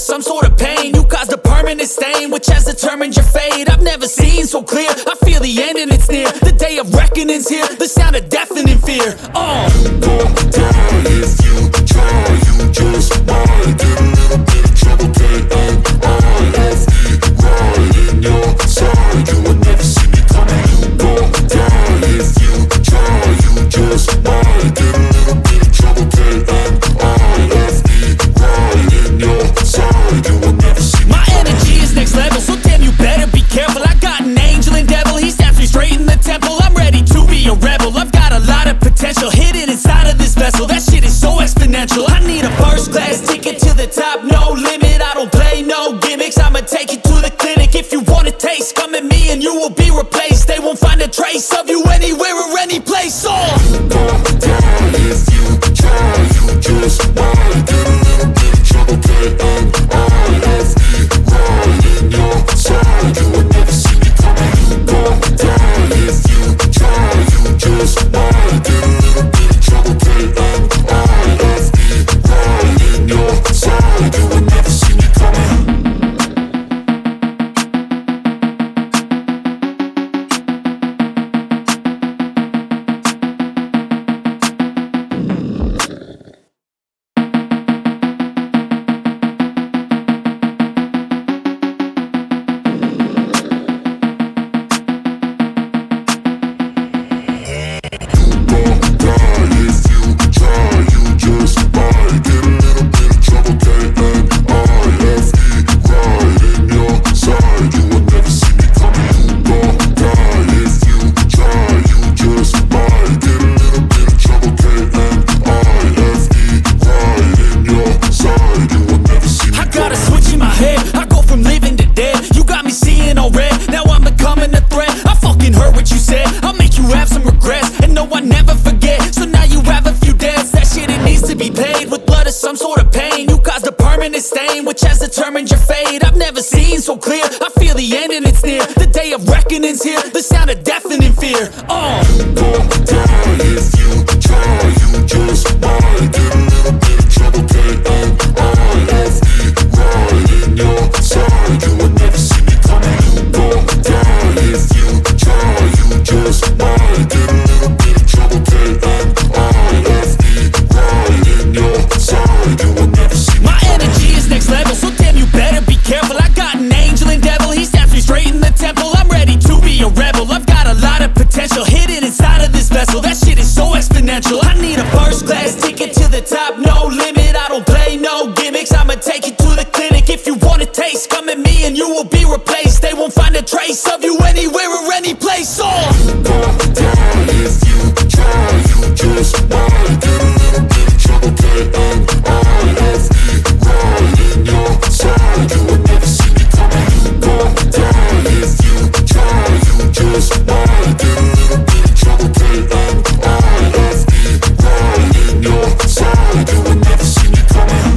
some sort of pain. You caused a permanent stain, which has determined your fate. I've never seen so clear, I feel the end and it's near. The day of reckoning's here, the sound of deafening fear. Don't die if you try, you just might get a little bit of trouble, K-N-I-F-E, right in your side, you will never see me coming. Don't die if you try, you just might get a little bit of trouble, K-N-I-F-E, right in your side, you will never see me. My energy is next level, so damn you better be careful. I got an angel and devil, he snaps me straight in the temple. I'm ready to be a rebel, I've got a lot of potential hidden inside of this vessel. That shit is so exponential. I need a first class ticket to the top, no limit. I don't play no gimmicks, I'ma take you to the clinic. If you want a taste, come at me and you will be replaced. They won't find a trace of you anywhere or any place. Don't die if you try, you just might get a little bit of trouble, K-N-I-F-E, right in your side, you will never see me coming. Don't die if you try, you just might get a little bit of trouble, K-N-I-F-E, right in your side, you will never see me coming. Some sort of pain, you caused a permanent stain, which has determined your fate. I've never seen so clear, I feel the end and it's near. The day of reckoning's here, the sound of deafening fear. Don't die if you try, you just might get a little bit of trouble, K-N-I-F-E, right in your side, you will never see me coming. Don't die if you try, you just might get a little bit of trouble, K-N-I-F-E, right in your side, you will never see me. My energy is next level, so damn you better be careful. I got an angel and devil, he snaps me straight in the temple. I'm ready to be a rebel, I've got a lot of potential hidden inside of this vessel. That shit is so exponential. I need a first class ticket to the top, no limit. I don't play no gimmicks, I'ma take you to the clinic. If you want a taste, come at me and you will be replaced. They won't find a trace of you anywhere or any place. Don't die if you try, you just might get a little bit of trouble, K-N-I-F-E, right in your side, you will never see me coming. Don't die if you try, you just might get a little bit of trouble, K-N-I-F-E, right in your side, you will never see me coming.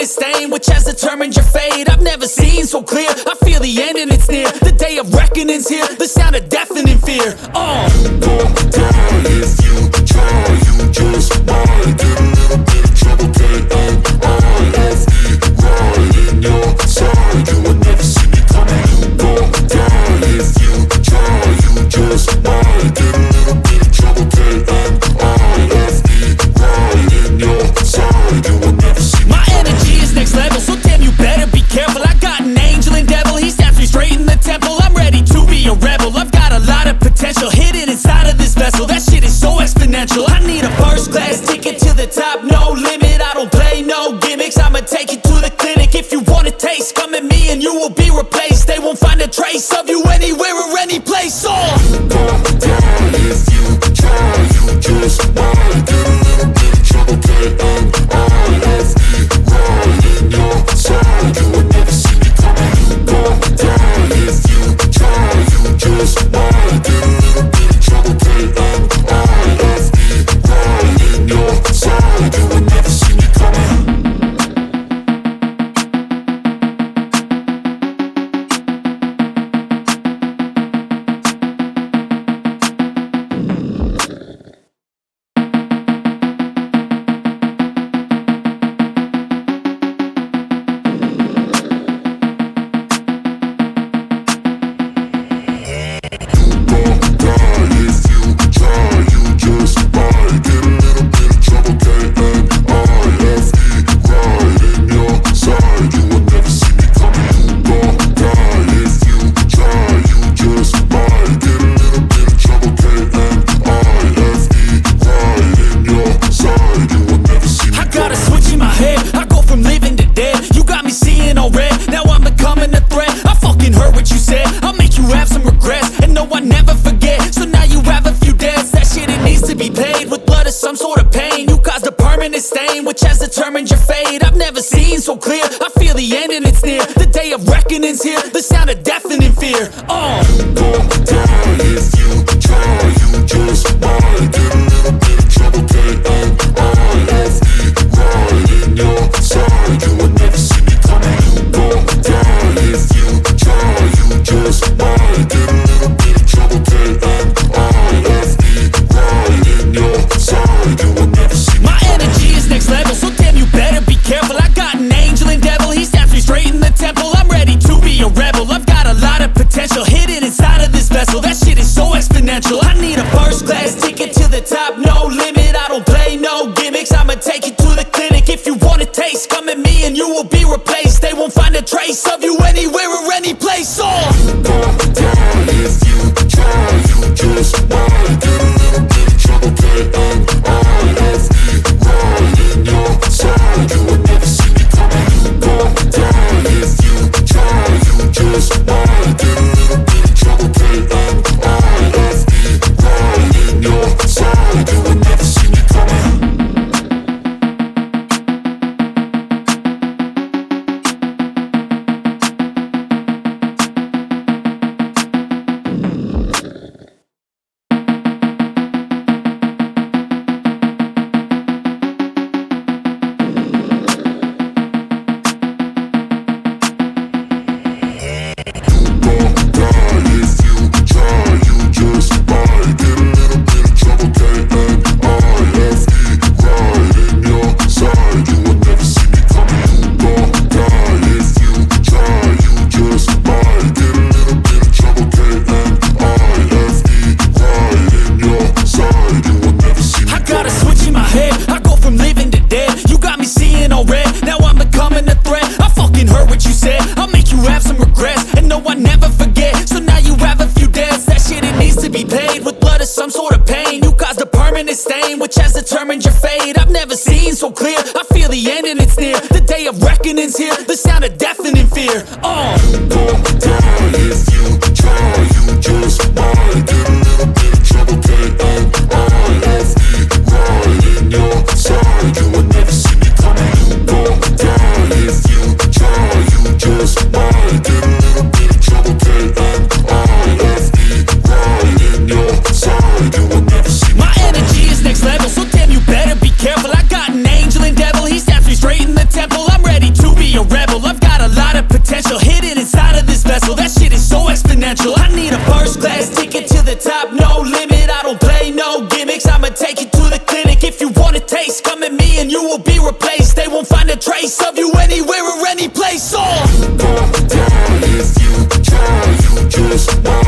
Stain, which has determined your fate. I've never seen so clear, I feel the end and it's near. The day of reckoning's here, the sound of deafening fear. Don't die if you try, you just might get a little bit of trouble, K-N-I-F-E, right in your side, you will never see me coming. Don't die if you try, you just might get a little bit of trouble, K-N-I-F-E, right in your side, you will never see me. My energy is next level, so damn you better be careful. I got an angel and devil, he reckoning's here, the sound of deafening fear. Go down if you try, you just might get a little bit of trouble, K-N-I-F-E, right in your side, you will never see me coming. Go down if you try, you just might get a little bit of trouble, K-N-I-F-E, right in your side, you will never see me My coming. energy is next level, so damn you better be careful. I got an angel and devil, he snaps me straight in the temple. I'm ready to be a rebel, I've got a lot of potential hidden inside of this vessel. That shit is so exponential. I need a first class ticket to the top, no limit. I don't play no gimmicks, I'ma take you to the clinic. If you want a taste, come at me and you will be replaced. They won't find a trace of you anywhere or any place. Go down if you try, you just might get a little bit of trouble, K-N-I-F-E, right in your side, you will never see me coming. Go down if you try, you just might get a little bit of trouble, K-N-I-F-E, right in your side, you will never see me coming. Some sort of pain, you caused a permanent stain, which has determined your fate. I've never seen so clear, I feel the end and it's near. The day of reckoning's here, the sound of deafening fear. Go down if you try, you just might get a little bit of trouble, K-N-I-F-E, right in your side, you will never see me coming. Go down if you try, you just might get a little bit of trouble, K-N-I-F-E, right in your side, you will never see me My energy is next level, so damn you better be careful. I got an angel and devil, he snaps me straight in the temple. I'm ready to be a rebel, I've got a lot of potential hidden inside of this vessel. That shit is so exponential. I need a first class ticket to the top, no limit. I don't play no gimmicks, I'ma take you to the clinic. If you want a taste, come at me and you will be replaced. They won't find a trace of you anywhere or any place. Go down if you try, you just might